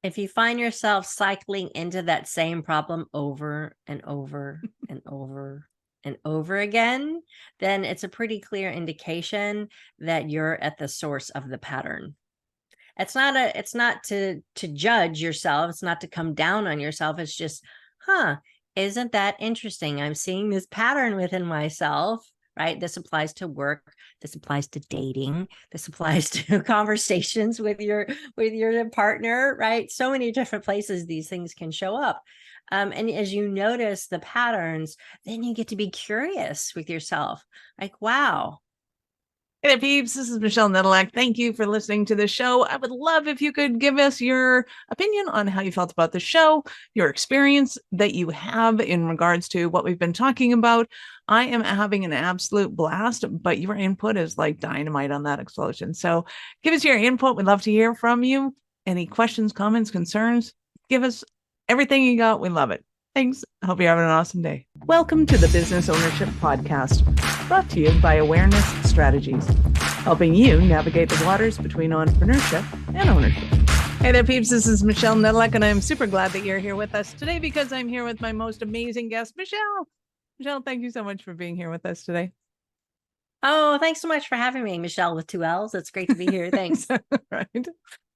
If you find yourself cycling into that same problem over and over and over and over again, then it's a pretty clear indication that you're at the source of the pattern. It's not to judge yourself. It's not to come down on yourself. It's just, isn't that interesting? I'm seeing this pattern within myself, right? This applies to work. This applies to dating. This applies to conversations with your partner, right? So many different places these things can show up. And as you notice the patterns, then you get to be curious with yourself. Like, wow, Hey there, peeps. This is Michele Molitor. Thank you for listening to the show. I would love if you could give us your opinion on how you felt about the show, your experience that you have in regards to what we've been talking about. I am having an absolute blast, but your input is like dynamite on that explosion. So give us your input. We'd love to hear from you. Any questions, comments, concerns? Give us everything you got. We love it. Thanks. I hope you're having an awesome day. Welcome to the Business Ownership Podcast, brought to you by Awareness Strategies, helping you navigate the waters between entrepreneurship and ownership. Hey there, peeps. This is Michele Molitor, and I'm super glad that you're here with us today because I'm here with my most amazing guest, Michele. Michele, thank you so much for being here with us today. oh, thanks so much for having me, Michele with 2 L's. It's great to be here. Thanks. Right.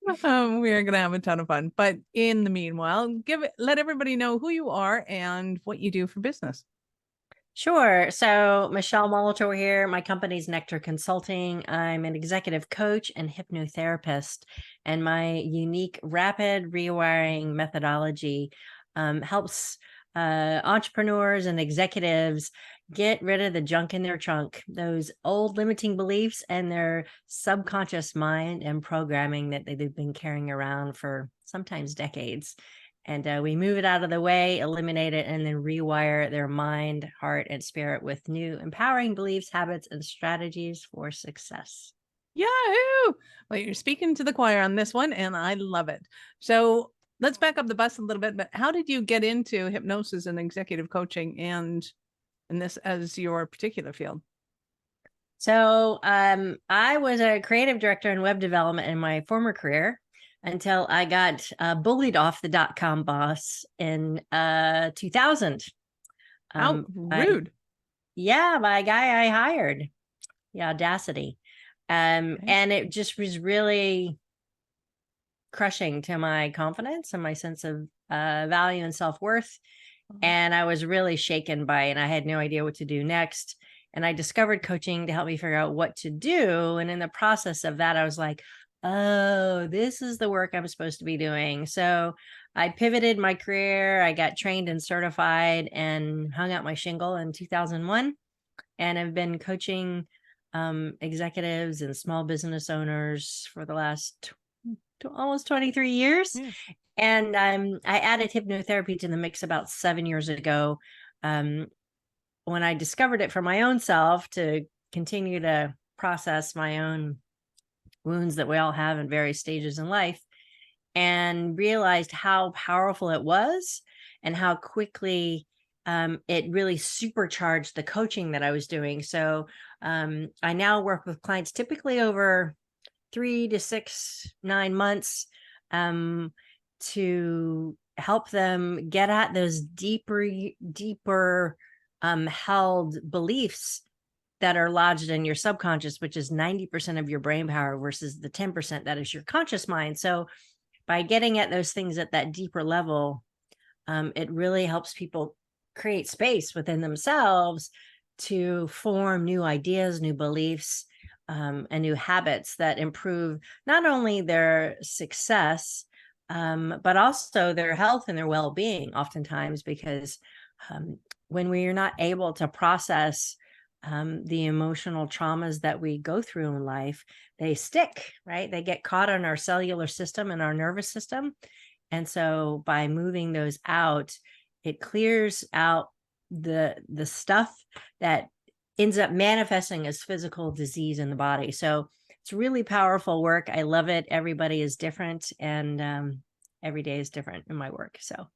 We are going to have a ton of fun. But in the meanwhile, let everybody know who you are and what you do for business. Sure. So Michele Molitor here. My company's Nectar Consulting. I'm an executive coach and hypnotherapist, and my unique rapid rewiring methodology helps entrepreneurs and executives get rid of the junk in their trunk, those old limiting beliefs and their subconscious mind and programming that they've been carrying around for sometimes decades. And we move it out of the way, eliminate it, and then rewire their mind, heart, and spirit with new empowering beliefs, habits, and strategies for success. Yahoo! Well, you're speaking to the choir on this one, and I love it. So let's back up the bus a little bit. But how did you get into hypnosis and executive coaching and this as your particular field? So I was a creative director in web development in my former career until I got bullied off the .com boss in 2000. How rude. By a guy I hired. The audacity. Okay. And it just was really crushing to my confidence and my sense of value and self-worth. And I was really shaken by it, and I had no idea what to do next. And I discovered coaching to help me figure out what to do. And in the process of that, I was like, oh, this is the work I'm supposed to be doing. So I pivoted my career. I got trained and certified and hung out my shingle in 2001. And I've been coaching executives and small business owners for the last almost 23 years. Yeah. And I added hypnotherapy to the mix about 7 years ago when I discovered it for my own self to continue to process my own wounds that we all have in various stages in life, and realized how powerful it was and how quickly it really supercharged the coaching that I was doing. So I now work with clients typically over 3 to 6, 9 months to help them get at those deeper held beliefs that are lodged in your subconscious, which is 90% of your brain power versus the 10% that is your conscious mind. So by getting at those things at that deeper level, it really helps people create space within themselves to form new ideas, new beliefs, and new habits that improve not only their success, but also their health and their well-being oftentimes, because when we are not able to process the emotional traumas that we go through in life, they stick, right? They get caught in our cellular system and our nervous system. And so by moving those out, it clears out the stuff that ends up manifesting as physical disease in the body. So it's really powerful work. I love it. Everybody is different, and every day is different in my work. So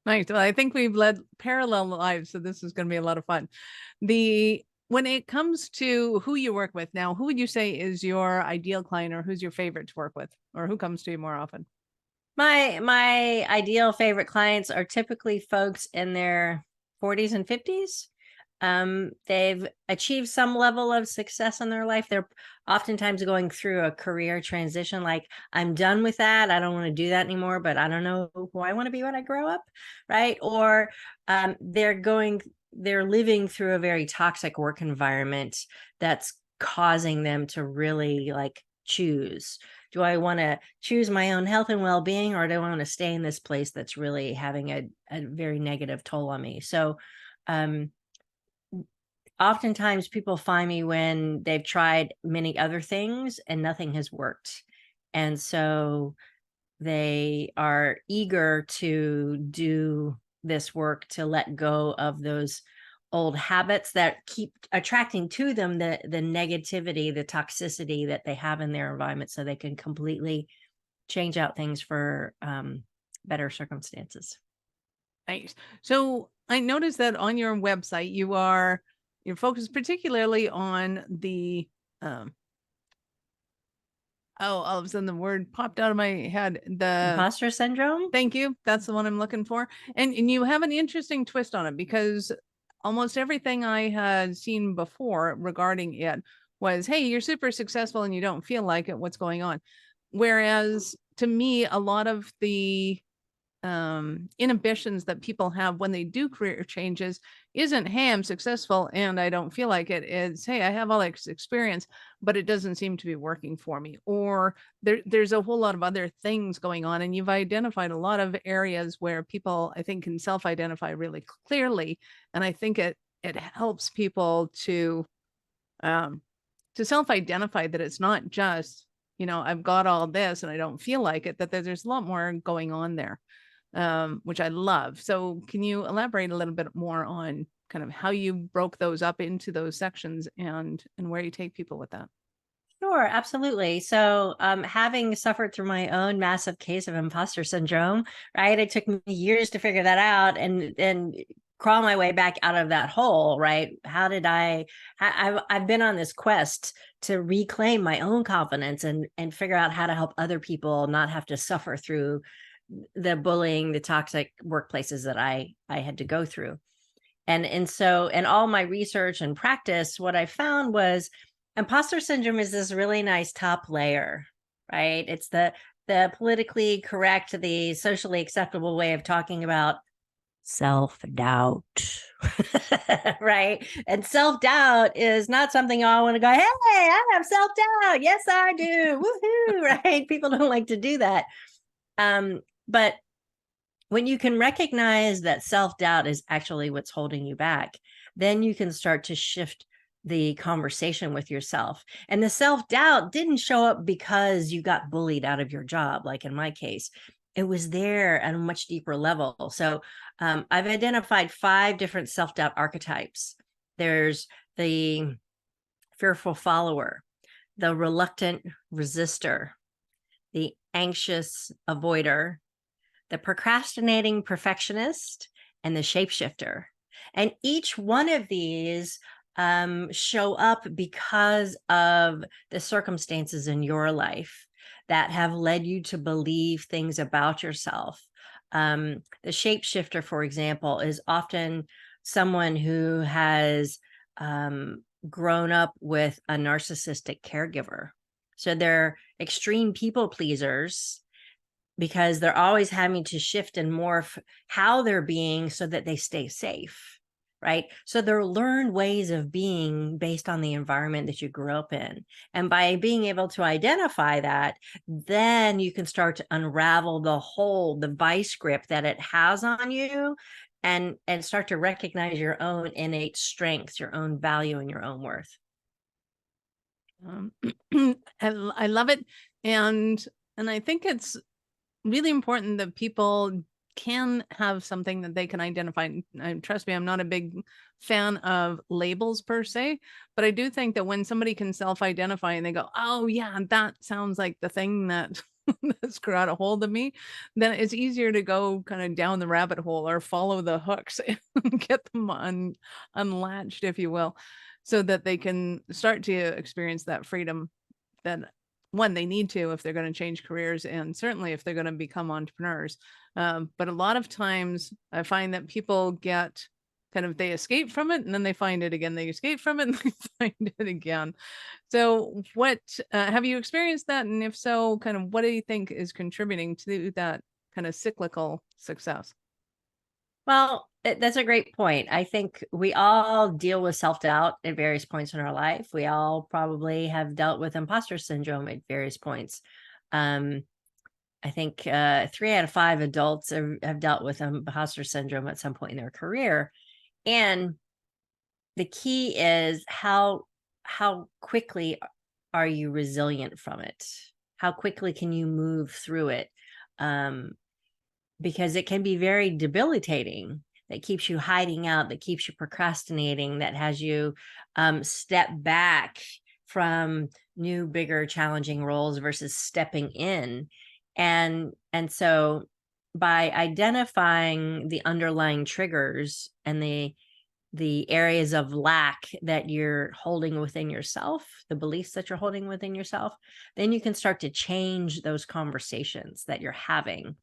nice. Well, I think we've led parallel lives, so this is going to be a lot of fun. When it comes to who you work with now, who would you say is your ideal client, or who's your favorite to work with, or who comes to you more often? My ideal favorite clients are typically folks in their 40s and 50s. They've achieved some level of success in their life. They're oftentimes going through a career transition, like, I'm done with that. I don't want to do that anymore, but I don't know who I want to be when I grow up, right? Or they're living through a very toxic work environment that's causing them to really like choose. Do I want to choose my own health and well-being, or do I want to stay in this place that's really having a very negative toll on me? So oftentimes people find me when they've tried many other things and nothing has worked. And so they are eager to do this work to let go of those old habits that keep attracting to them the negativity, the toxicity that they have in their environment, so they can completely change out things for better circumstances. Nice. So I noticed that on your website, you're focused particularly on the all of a sudden the word popped out of my head. The Imposter syndrome. Thank you. That's the one I'm looking for. And you have an interesting twist on it, because almost everything I had seen before regarding it was, hey, you're super successful and you don't feel like it. What's going on? Whereas to me, a lot of the inhibitions that people have when they do career changes isn't, hey, I'm successful and I don't feel like it. It's, hey, I have all this experience, but it doesn't seem to be working for me. Or there's a whole lot of other things going on. And you've identified a lot of areas where people, I think, can self-identify really clearly. And I think it helps people to self-identify that it's not just, I've got all this and I don't feel like it, that there's a lot more going on there. Which I love. So can you elaborate a little bit more on kind of how you broke those up into those sections and where you take people with that? Sure, absolutely. So, having suffered through my own massive case of imposter syndrome, right? It took me years to figure that out and crawl my way back out of that hole, right? How did I've been on this quest to reclaim my own confidence and figure out how to help other people not have to suffer through the bullying, the toxic workplaces that I had to go through. And so in all my research and practice, what I found was imposter syndrome is this really nice top layer, right? It's the politically correct, the socially acceptable way of talking about self-doubt. Right? And self-doubt is not something I want to go, hey, I have self-doubt. Yes, I do. Woohoo. Right? People don't like to do that. But when you can recognize that self-doubt is actually what's holding you back, then you can start to shift the conversation with yourself. And the self-doubt didn't show up because you got bullied out of your job, like in my case. It was there at a much deeper level. So I've identified 5 different self-doubt archetypes. There's the fearful follower, the reluctant resistor, the anxious avoider, the procrastinating perfectionist, and the shapeshifter. And each one of these show up because of the circumstances in your life that have led you to believe things about yourself. The shapeshifter, for example, is often someone who has grown up with a narcissistic caregiver. So they're extreme people pleasers because they're always having to shift and morph how they're being so that they stay safe, right? So they're learned ways of being based on the environment that you grew up in. And by being able to identify that, then you can start to unravel the vice grip that it has on you, and start to recognize your own innate strengths, your own value, and your own worth. I love it. And I think it's really important that people can have something that they can identify. And trust me, I'm not a big fan of labels per se, but I do think that when somebody can self-identify and they go, oh yeah, that sounds like the thing that that's got a hold of me, then it's easier to go kind of down the rabbit hole or follow the hooks and get them unlatched, if you will, so that they can start to experience that freedom that one, they need to if they're going to change careers, and certainly if they're going to become entrepreneurs. But a lot of times I find that people get they escape from it and then they find it again. They escape from it and they find it again. So what have you experienced that? And if so, what do you think is contributing to that kind of cyclical success? Well, that's a great point. I think we all deal with self-doubt at various points in our life. We all probably have dealt with imposter syndrome at various points. I think 3 out of 5 adults have dealt with imposter syndrome at some point in their career. And the key is how quickly are you resilient from it? How quickly can you move through it? Because it can be very debilitating. That keeps you hiding out, that keeps you procrastinating, that has you step back from new, bigger, challenging roles versus stepping in. And so by identifying the underlying triggers and the areas of lack that you're holding within yourself, the beliefs that you're holding within yourself, then you can start to change those conversations that you're having,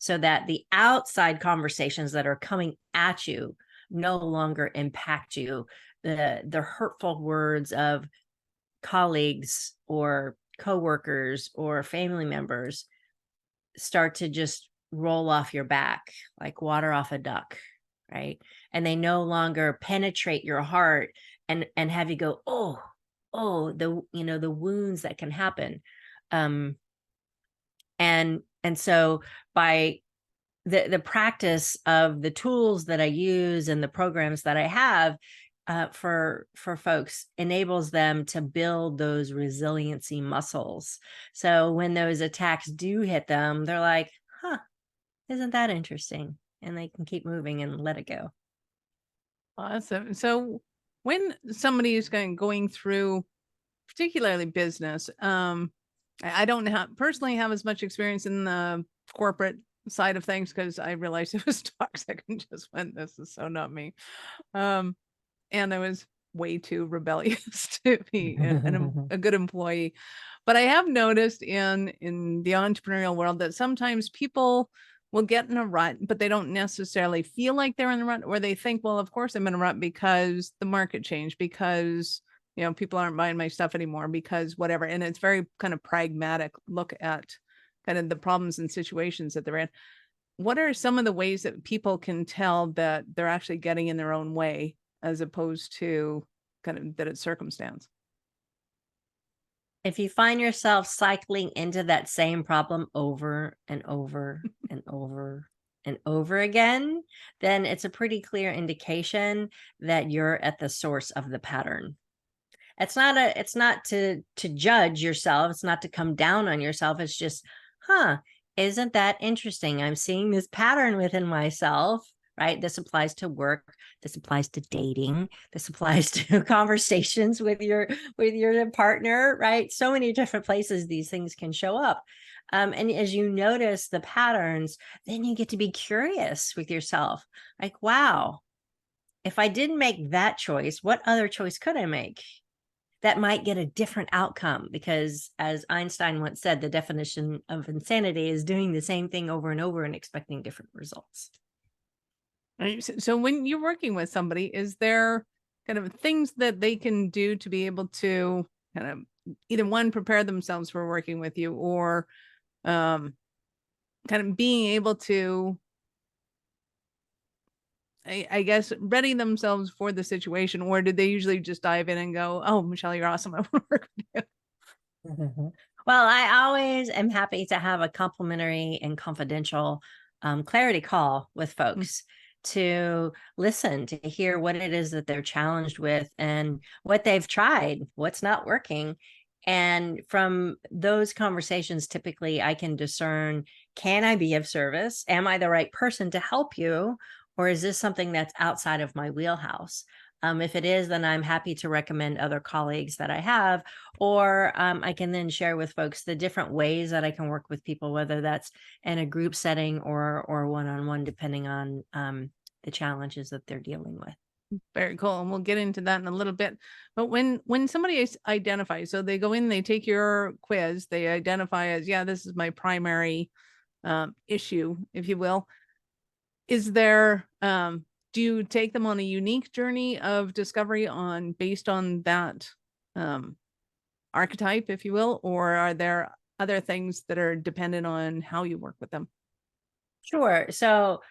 so that the outside conversations that are coming at you no longer impact you. The hurtful words of colleagues or coworkers or family members start to just roll off your back like water off a duck, right? And they no longer penetrate your heart and have you go, oh, the wounds that can happen. And so by the practice of the tools that I use and the programs that I have for folks enables them to build those resiliency muscles. So when those attacks do hit them, they're like, huh, isn't that interesting? And they can keep moving and let it go. Awesome. So when somebody is going through particularly business, I don't personally have as much experience in the corporate side of things because I realized it was toxic and just went, this is so not me. And I was way too rebellious to be a good employee. But I have noticed in the entrepreneurial world that sometimes people will get in a rut, but they don't necessarily feel like they're in a rut, or they think, well, of course I'm in a rut because the market changed, because people aren't buying my stuff anymore, because whatever. And it's very kind of pragmatic look at kind of the problems and situations that they're in. What are some of the ways that people can tell that they're actually getting in their own way as opposed to kind of that it's circumstance? If you find yourself cycling into that same problem over and over and over and over again, then it's a pretty clear indication that you're at the source of the pattern. It's not to judge yourself. It's not to come down on yourself. It's just, isn't that interesting? I'm seeing this pattern within myself, right? This applies to work. This applies to dating. This applies to conversations with your partner, right? So many different places these things can show up. And as you notice the patterns, then you get to be curious with yourself. Like, wow, if I didn't make that choice, what other choice could I make that might get a different outcome? Because as Einstein once said, the definition of insanity is doing the same thing over and over and expecting different results. Right. So when you're working with somebody, is there kind of things that they can do to be able to kind of either one, prepare themselves for working with you, or kind of being able to, I guess, ready themselves for the situation? Or did they usually just dive in and go, oh, Michele, you're awesome, I want to work with you? Well, I always am happy to have a complimentary and confidential clarity call with folks to listen, to hear what it is that they're challenged with and what they've tried, what's not working. And from those conversations, typically I can discern, can I be of service? Am I the right person to help you? Or is this something that's outside of my wheelhouse? If it is, then I'm happy to recommend other colleagues that I have, or I can then share with folks the different ways that I can work with people, whether that's in a group setting or one-on-one, depending on the challenges that they're dealing with. Very cool. And we'll get into that in a little bit. But when somebody identifies, so they go in, they take your quiz, they identify as, yeah, this is my primary issue, if you will. Is there, do you take them on a unique journey of discovery based on that archetype, if you will, or are there other things that are dependent on how you work with them? Sure. So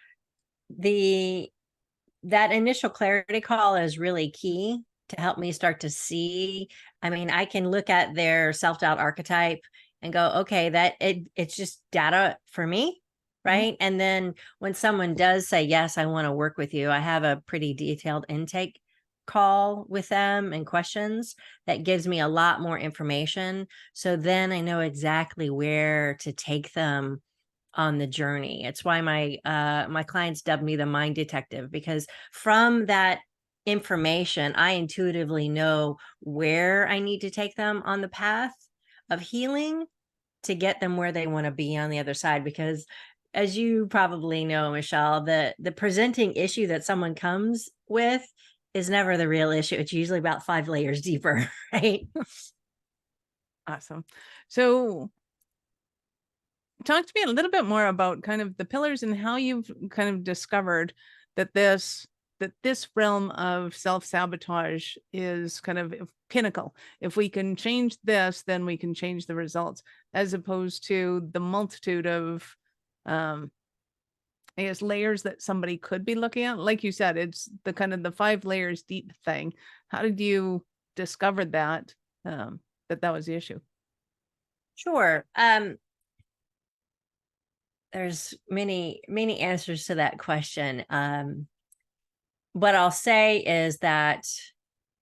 that initial clarity call is really key to help me start to see. I mean, I can look at their self-doubt archetype and go, okay, it's just data for me, right? Mm-hmm. And then when someone does say, yes, I want to work with you, I have a pretty detailed intake call with them and questions that gives me a lot more information. So then I know exactly where to take them on the journey. It's why my clients dub me the mind detective, because from that information, I intuitively know where I need to take them on the path of healing to get them where they want to be on the other side. Because as you probably know, Michele, the presenting issue that someone comes with is never the real issue. It's usually about 5 layers deeper, right? Awesome. So talk to me a little bit more about kind of the pillars and how you've kind of discovered that this realm of self-sabotage is kind of pinnacle. If we can change this, then we can change the results, as opposed to the multitude of I guess layers that somebody could be looking at. Like you said, it's the kind of the 5 layers deep thing. How did you discover that that was the issue? Sure. There's many answers to that question. What I'll say is that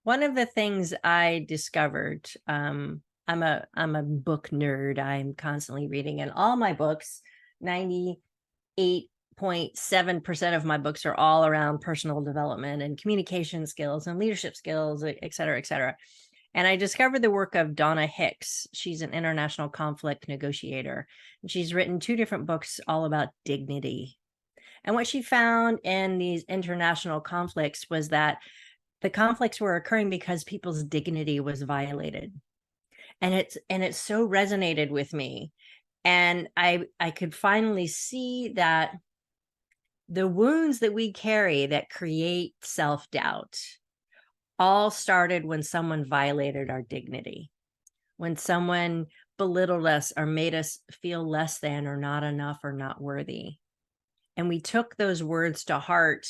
one of the things I discovered, I'm a book nerd. I'm constantly reading, and all my books, 98.7% of my books are all around personal development and communication skills and leadership skills, et cetera, et cetera. And I discovered the work of Donna Hicks. She's an international conflict negotiator. And she's written 2 different books all about dignity. And what she found in these international conflicts was that the conflicts were occurring because people's dignity was violated. And it so resonated with me. And I could finally see that the wounds that we carry that create self-doubt all started when someone violated our dignity, when someone belittled us or made us feel less than or not enough or not worthy. And we took those words to heart,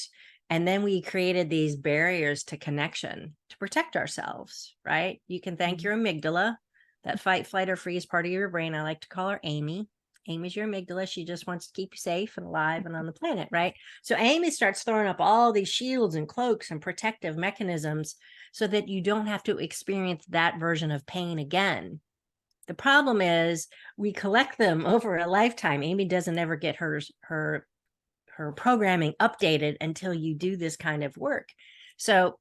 and then we created these barriers to connection to protect ourselves, right? You can thank your amygdala, that fight, flight, or freeze part of your brain. I like to call her Amy. Amy's your amygdala. She just wants to keep you safe and alive and on the planet, right? So Amy starts throwing up all these shields and cloaks and protective mechanisms so that you don't have to experience that version of pain again. The problem is we collect them over a lifetime. Amy doesn't ever get her programming updated until you do this kind of work. So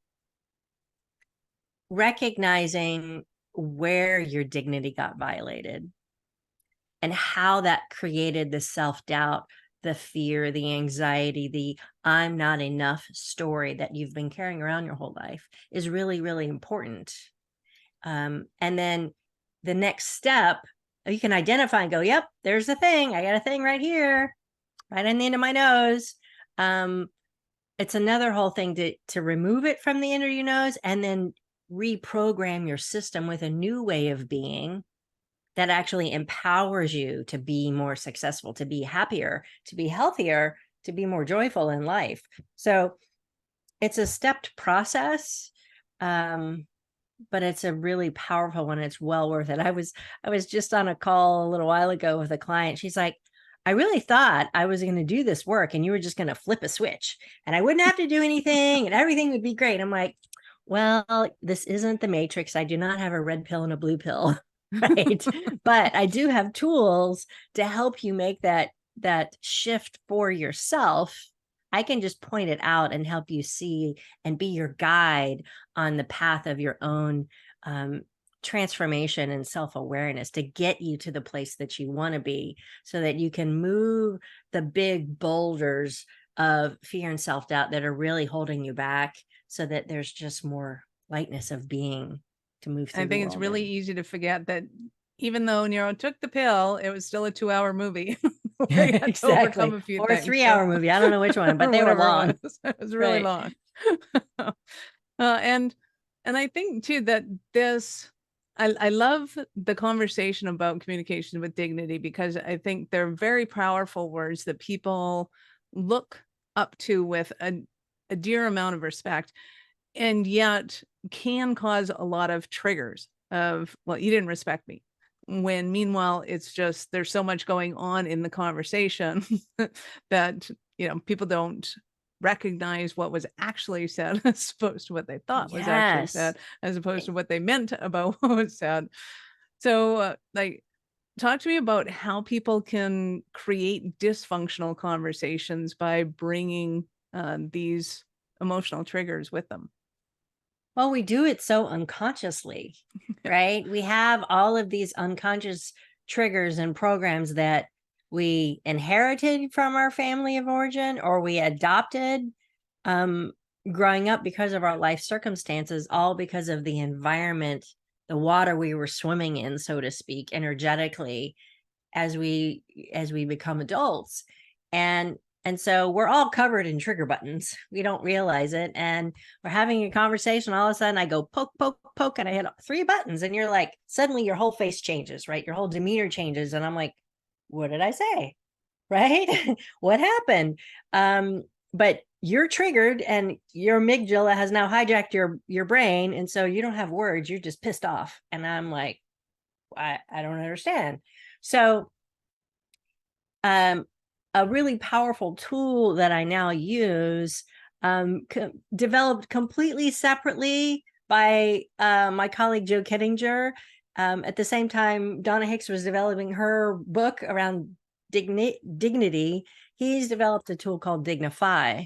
recognizing where your dignity got violated and how that created the self-doubt, the fear, the anxiety, the I'm not enough story that you've been carrying around your whole life is really, really important. And then the next step, you can identify and go, yep, there's the thing. I got a thing right here, right on the end of my nose. It's another whole thing to remove it from the end of your nose and then reprogram your system with a new way of being that actually empowers you to be more successful, to be happier, to be healthier, to be more joyful in life. So it's a stepped process, but it's a really powerful one. It's well worth it. I was just on a call a little while ago with a client. She's like, I really thought I was going to do this work and you were just going to flip a switch and I wouldn't have to do anything and everything would be great. I'm like, well, this isn't the Matrix. I do not have a red pill and a blue pill. Right. But I do have tools to help you make that shift for yourself. I can just point it out and help you see and be your guide on the path of your own transformation and self-awareness to get you to the place that you want to be so that you can move the big boulders of fear and self-doubt that are really holding you back so that there's just more lightness of being to move through I the think it's world really easy to forget that even though Nero took the pill, it was still a 2-hour movie. Where he had to overcome exactly. a few Or a things. 3-hour movie. I don't know which one, but Or they were whatever long. it was. It was really long. And I think too that this, I love the conversation about communication with dignity, because I think they're very powerful words that people look up to with a dear amount of respect, and yet can cause a lot of triggers of, well, you didn't respect me, when meanwhile it's just there's so much going on in the conversation that people don't recognize what was actually said as opposed to what they thought was actually said, as opposed to what they meant about what was said. So like, talk to me about how people can create dysfunctional conversations by bringing these emotional triggers with them. Well, we do it so unconsciously, right? We have all of these unconscious triggers and programs that we inherited from our family of origin, or we adopted growing up because of our life circumstances, all because of the environment, the water we were swimming in, so to speak, energetically as we become adults. And so we're all covered in trigger buttons. We don't realize it. And we're having a conversation. All of a sudden I go poke, poke, poke, and I hit 3 buttons. And you're like, suddenly your whole face changes, right? Your whole demeanor changes. And I'm like, what did I say? Right? What happened? But you're triggered, and your amygdala has now hijacked your brain. And so you don't have words. You're just pissed off. And I'm like, I don't understand. So a really powerful tool that I now use, developed completely separately by my colleague Joe Kettinger. At the same time, Donna Hicks was developing her book around dignity. He's developed a tool called Dignify.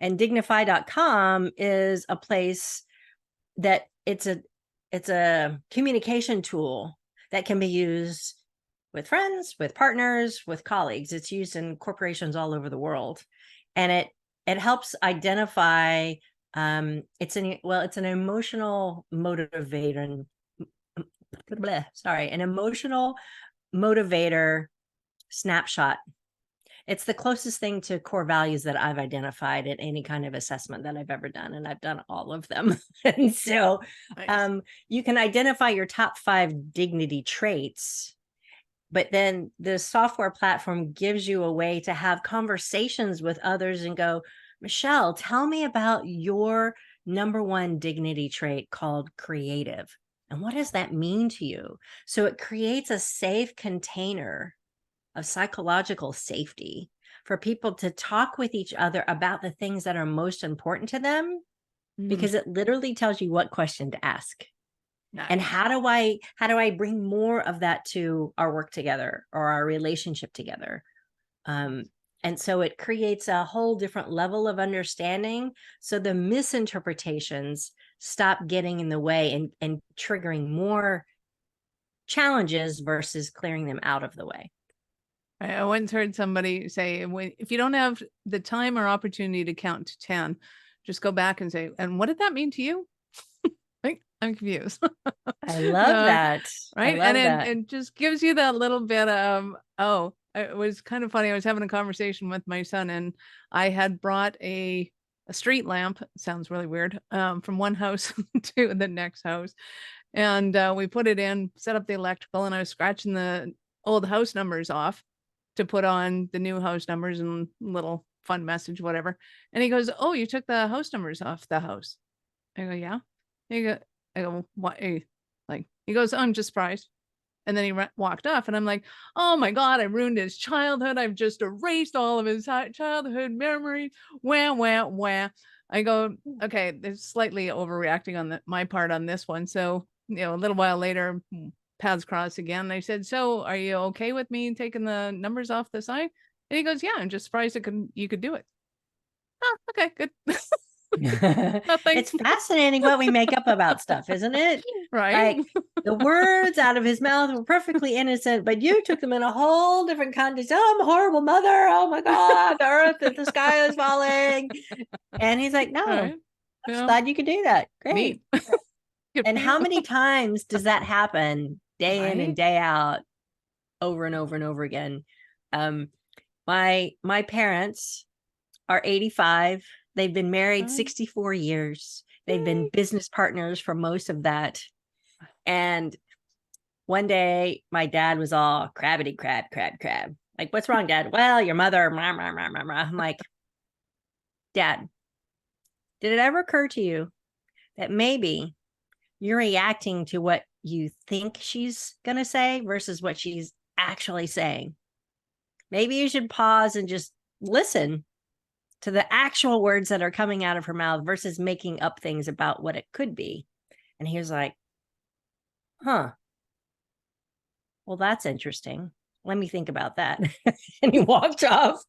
And dignify.com is a place that it's a communication tool that can be used with friends, with partners, with colleagues. It's used in corporations all over the world, and it helps identify. It's an emotional motivator. An emotional motivator snapshot. It's the closest thing to core values that I've identified at any kind of assessment that I've ever done, and I've done all of them. And so, nice. You can identify your top 5 dignity traits. But then the software platform gives you a way to have conversations with others and go, Michele, tell me about your number 1 dignity trait called creative. And what does that mean to you? So it creates a safe container of psychological safety for people to talk with each other about the things that are most important to them, because it literally tells you what question to ask. Nice. And how do I bring more of that to our work together or our relationship together? And so it creates a whole different level of understanding. So the misinterpretations stop getting in the way and triggering more challenges versus clearing them out of the way. I once heard somebody say, if you don't have the time or opportunity to count to 10, just go back and say, and what did that mean to you? I'm confused. I love that. Right. It just gives you that little bit of, it was kind of funny. I was having a conversation with my son, and I had brought a street lamp. Sounds really weird. From one house to the next house. And we put it in, set up the electrical, and I was scratching the old house numbers off to put on the new house numbers and little fun message, whatever. And he goes, "Oh, you took the house numbers off the house." I go, "Yeah." I go, "What?" He goes, "I'm just surprised." And then he walked off, and I'm like, "Oh my God, I ruined his childhood. I've just erased all of his childhood memories. Wah, wah, wah." I go, "Okay, there's slightly overreacting on my part on this one." So, a little while later, paths cross again. They said, "So are you okay with me taking the numbers off the sign?" And he goes, "Yeah, I'm just surprised you could do it." Oh, okay, good. Nothing. It's fascinating what we make up about stuff, isn't it? Right. Like, the words out of his mouth were perfectly innocent, but you took them in a whole different context. "Oh, I'm a horrible mother. Oh my God, the earth and the sky is falling." And he's like, "No, Right. I'm just Yeah. glad you could do that. Great. Neat. Good And for how you. many times does that happen day in and Right? day out, over and over and over again? My parents are 85. They've been married 64 years. They've been Yay. business partners for most of that. And one day my dad was all crabbity crab. Like, what's wrong, Dad? Well, your mother. Rah, rah, rah, rah, rah. I'm like, Dad, did it ever occur to you that maybe you're reacting to what you think she's going to say versus what she's actually saying? Maybe you should pause and just listen to the actual words that are coming out of her mouth versus making up things about what it could be. And he was like, huh, well, that's interesting. Let me think about that. And he walked off.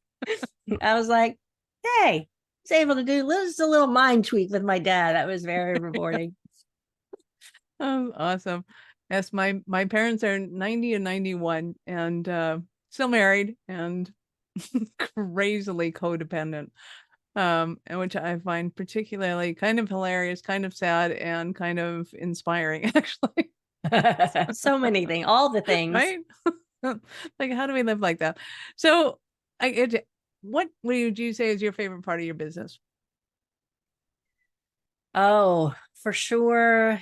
I was like, hey, I was able to do just a little mind tweak with my dad. That was very rewarding. Oh, awesome. Yes, my parents are 90 and 91 and still married and crazily codependent. And which I find particularly kind of hilarious, kind of sad, and kind of inspiring, actually. So many things, all the things. Right? Like, how do we live like that? So, what would you say is your favorite part of your business? Oh, for sure,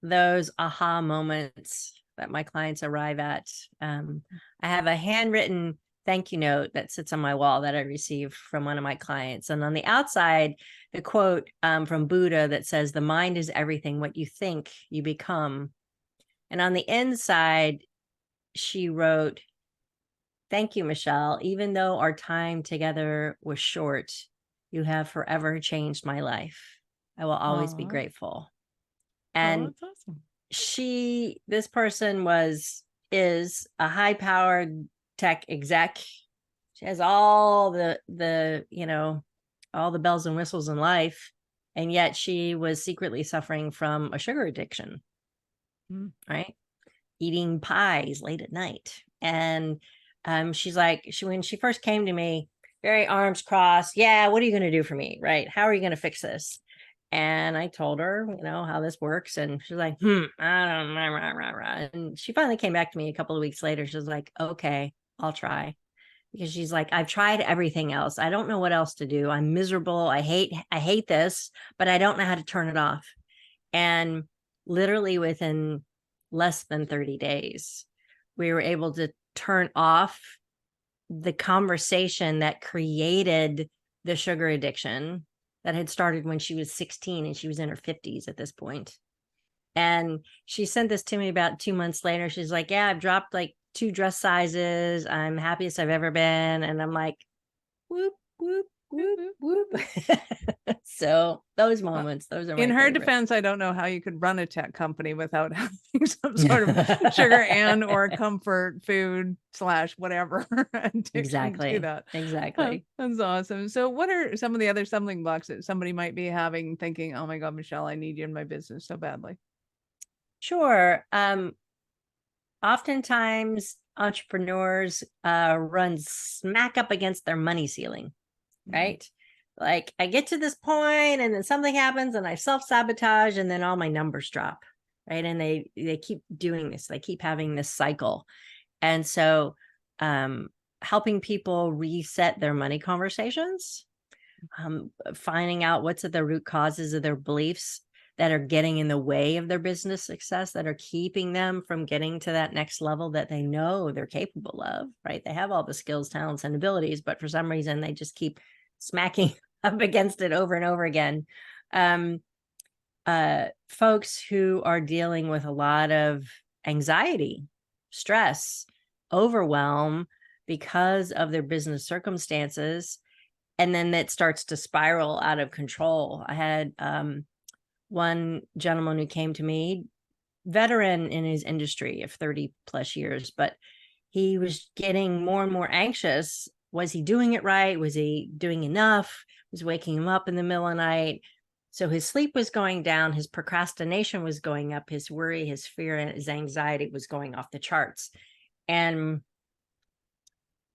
those aha moments that my clients arrive at. I have a handwritten thank you note that sits on my wall that I received from one of my clients. And on the outside, the quote from Buddha that says, "The mind is everything. What you think, you become." And on the inside, she wrote, "Thank you, Michele. Even though our time together was short, you have forever changed my life. I will always be Aw. grateful." Oh, And that's awesome. this person is a high powered tech exec. She has all all the bells and whistles in life. And yet she was secretly suffering from a sugar addiction, right? Eating pies late at night. And she's like, when she first came to me, very arms crossed. Yeah, what are you going to do for me? Right? How are you going to fix this? And I told her, how this works. And she's like, I don't know. And she finally came back to me a couple of weeks later. She was like, okay, I'll try. Because she's like, I've tried everything else. I don't know what else to do. I'm miserable. I hate this, but I don't know how to turn it off. And literally within less than 30 days, we were able to turn off the conversation that created the sugar addiction that had started when she was 16 and she was in her 50s at this point. And she sent this to me about 2 months later. She's like, yeah, I've dropped like 2 dress sizes. I'm happiest I've ever been. And I'm like, whoop, whoop, whoop, whoop. So those moments, those are my In her favorite. defense, I don't know how you could run a tech company without having some sort of sugar and or comfort food / whatever addiction to that. Exactly. That's awesome. So what are some of the other stumbling blocks that somebody might be having thinking, oh my God, Michele, I need you in my business so badly? Sure. Oftentimes entrepreneurs run smack up against their money ceiling, right? Like, I get to this point and then something happens and I self-sabotage and then all my numbers drop, right? And they keep doing this. They keep having this cycle. And so helping people reset their money conversations, finding out what's at the root causes of their beliefs that are getting in the way of their business success, that are keeping them from getting to that next level that they know they're capable of, right? They have all the skills, talents, and abilities, but for some reason they just keep smacking up against it over and over again. Folks who are dealing with a lot of anxiety, stress, overwhelm because of their business circumstances, and then that starts to spiral out of control. I had one gentleman who came to me, veteran in his industry of 30 plus years, but he was getting more and more anxious. Was he doing it right? Was he doing enough? Was waking him up in the middle of the night. So his sleep was going down, his procrastination was going up, his worry, his fear, and his anxiety was going off the charts. And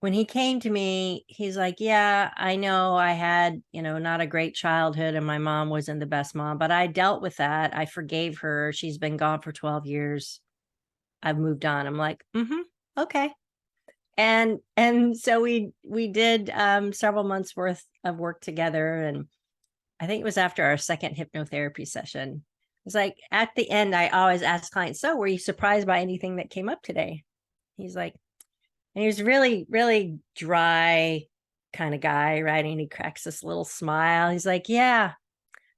when he came to me, he's like, yeah, I know I had, not a great childhood and my mom wasn't the best mom, but I dealt with that. I forgave her. She's been gone for 12 years. I've moved on. I'm like, okay. And so we did several months worth of work together. And I think it was after our second hypnotherapy session. It's like at the end, I always ask clients, so were you surprised by anything that came up today? He's like, and he was really, really dry kind of guy, right? And he cracks this little smile. He's like, yeah,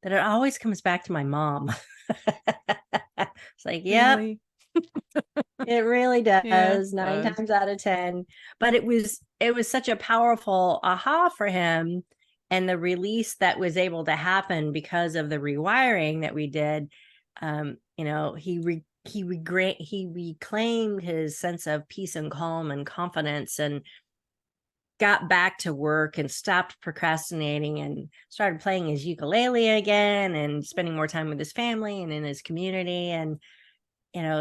that it always comes back to my mom. It's like, yep, Really? it really Yeah, does, it 9 does. times out of 10. But it was such a powerful aha for him, and the release that was able to happen because of the rewiring that we did. He reclaimed his sense of peace and calm and confidence, and got back to work and stopped procrastinating and started playing his ukulele again and spending more time with his family and in his community. And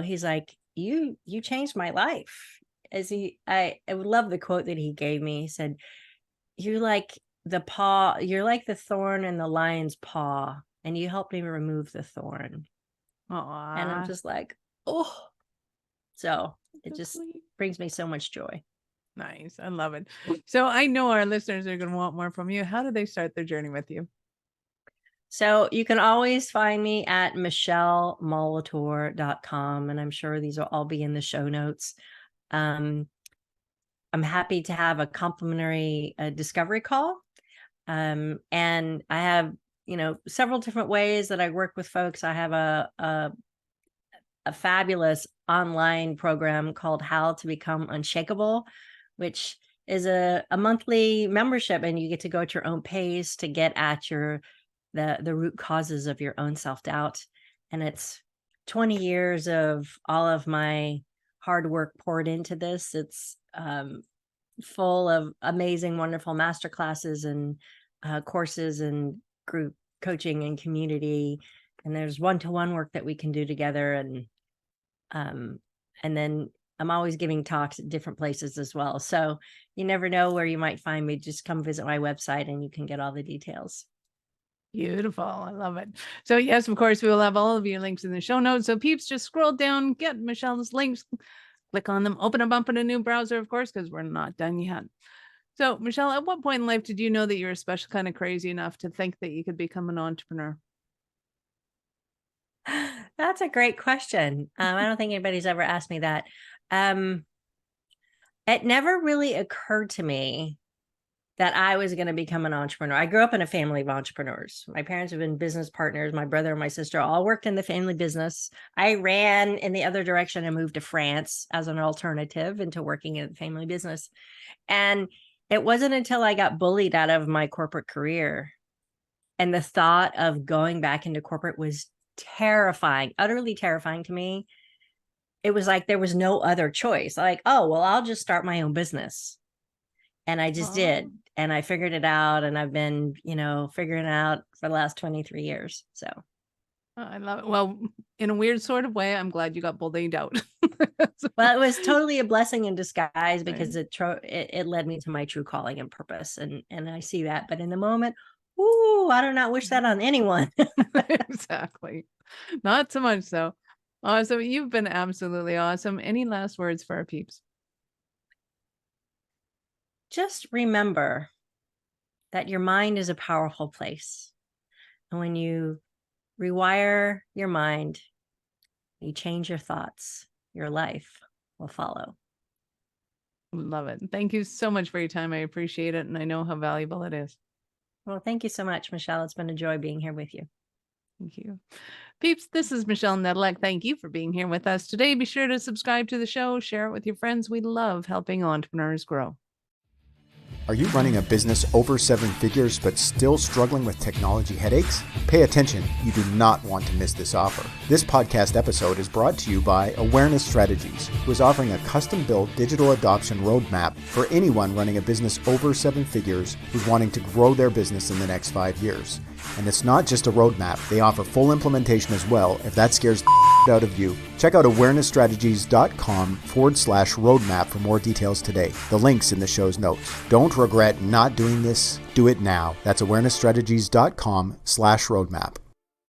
he's like, you changed my life. I would love the quote that he gave me. He said, you're like the thorn in the lion's paw, and you helped me remove the thorn. Aww. And I'm just like, oh, so it So just sweet. brings me so much joy. Nice. I love it. So I know our listeners are going to want more from you. How do they start their journey with you? So you can always find me at michelemolitor.com, and I'm sure these will all be in the show notes. I'm happy to have a complimentary discovery call. And I have, several different ways that I work with folks. I have a fabulous online program called How to Become Unshakable, which is a monthly membership, and you get to go at your own pace to get at the root causes of your own self-doubt. And it's 20 years of all of my hard work poured into this. It's full of amazing, wonderful masterclasses and courses and group coaching and community. And there's one-to-one work that we can do together. And then I'm always giving talks at different places as well. So you never know where you might find me. Just come visit my website and you can get all the details. Beautiful. I love it. So yes, of course, we will have all of your links in the show notes. So peeps, just scroll down, get Michelle's links, click on them, open them up in a new browser, of course, because we're not done yet. So Michele, at what point in life did you know that you were special kind of crazy enough to think that you could become an entrepreneur? That's a great question. I don't think anybody's ever asked me that. It never really occurred to me that I was going to become an entrepreneur. I grew up in a family of entrepreneurs. My parents have been business partners. My brother and my sister all worked in the family business. I ran in the other direction and moved to France as an alternative into working in the family business. And it wasn't until I got bullied out of my corporate career, and the thought of going back into corporate was terrifying, utterly terrifying to me. It was like there was no other choice. Like, oh, well, I'll just start my own business. And I just did. And I figured it out. And I've been, figuring it out for the last 23 years. So I love it. Well, in a weird sort of way, I'm glad you got bullied out. well, it was totally a blessing in disguise, because it led me to my true calling and purpose. And I see that. But in the moment, I do not wish that on anyone. Exactly. Not so much so. Awesome. You've been absolutely awesome. Any last words for our peeps? Just remember that your mind is a powerful place. And when you rewire your mind, you change your thoughts, your life will follow. Love it. Thank you so much for your time. I appreciate it. And I know how valuable it is. Well, thank you so much, Michele. It's been a joy being here with you. Thank you. Peeps, this is Michele Nedelec. Thank you for being here with us today. Be sure to subscribe to the show, share it with your friends. We love helping entrepreneurs grow. Are you running a business over 7 figures but still struggling with technology headaches? Pay attention. You do not want to miss this offer. This podcast episode is brought to you by Awareness Strategies, who is offering a custom-built digital adoption roadmap for anyone running a business over 7 figures who's wanting to grow their business in the next 5 years. And it's not just a roadmap. They offer full implementation as well if that scares the out of you. Check out awarenessstrategies.com/roadmap for more details today. The link's in the show's notes. Don't regret not doing this. Do it now. That's awarenessstrategies.com/roadmap.